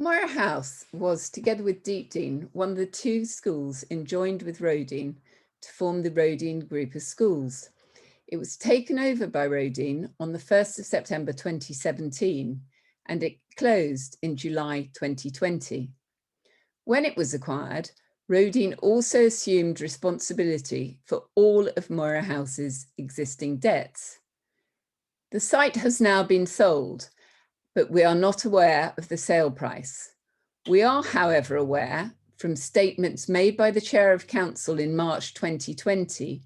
Moira House was, together with Deepdean, one of the two schools enjoined with Roedean to form the Roedean Group of Schools. It was taken over by Roedean on the 1st of September 2017, and it closed in July 2020. When it was acquired, Roedean also assumed responsibility for all of Moira House's existing debts. The site has now been sold, but we are not aware of the sale price. We are, however, aware from statements made by the Chair of Council in March 2020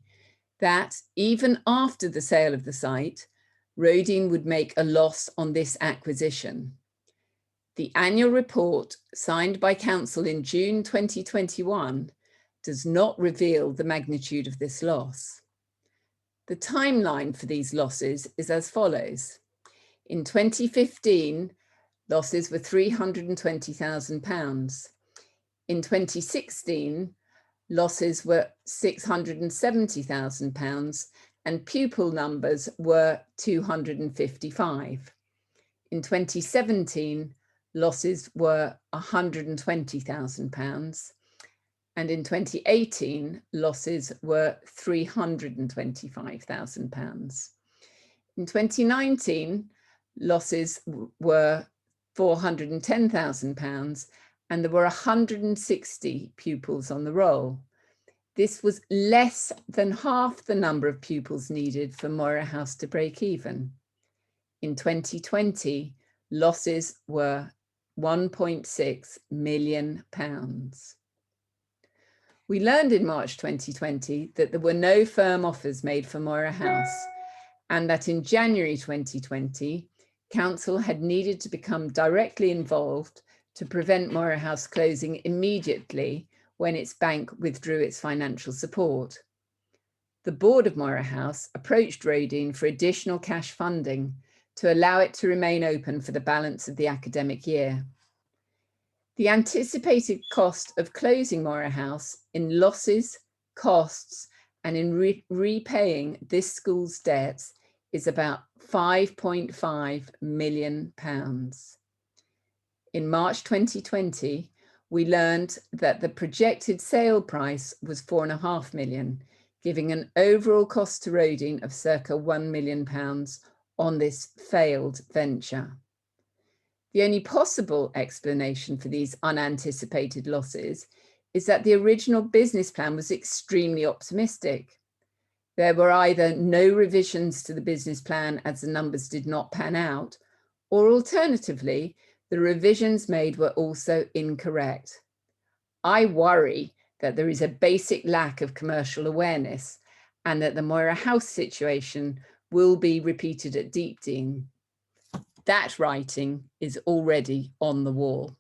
that even after the sale of the site, Roedean would make a loss on this acquisition. The annual report signed by Council in June 2021 does not reveal the magnitude of this loss. The timeline for these losses is as follows. In 2015, losses were £320,000. In 2016, losses were £670,000 and pupil numbers were 255. In 2017, losses were £120,000. And in 2018, losses were £325,000. In 2019, losses were £410,000 and there were 160 pupils on the roll. This was less than half the number of pupils needed for Moira House to break even. In 2020, losses were £1.6 million. We learned in March 2020 that there were no firm offers made for Moira House, and that in January 2020, Council had needed to become directly involved to prevent Moira House closing immediately when its bank withdrew its financial support. The board of Moira House approached Roedean for additional cash funding to allow it to remain open for the balance of the academic year. The anticipated cost of closing Moira House in losses, costs, and in repaying this school's debts is about £5.5 million. In March 2020, we learned that the projected sale price was £4.5 million, giving an overall cost to Roedean of circa £1 million on this failed venture. The only possible explanation for these unanticipated losses is that the original business plan was extremely optimistic. There were either no revisions to the business plan as the numbers did not pan out, or alternatively, the revisions made were also incorrect. I worry that there is a basic lack of commercial awareness and that the Moira House situation will be repeated at Deepdean. That writing is already on the wall.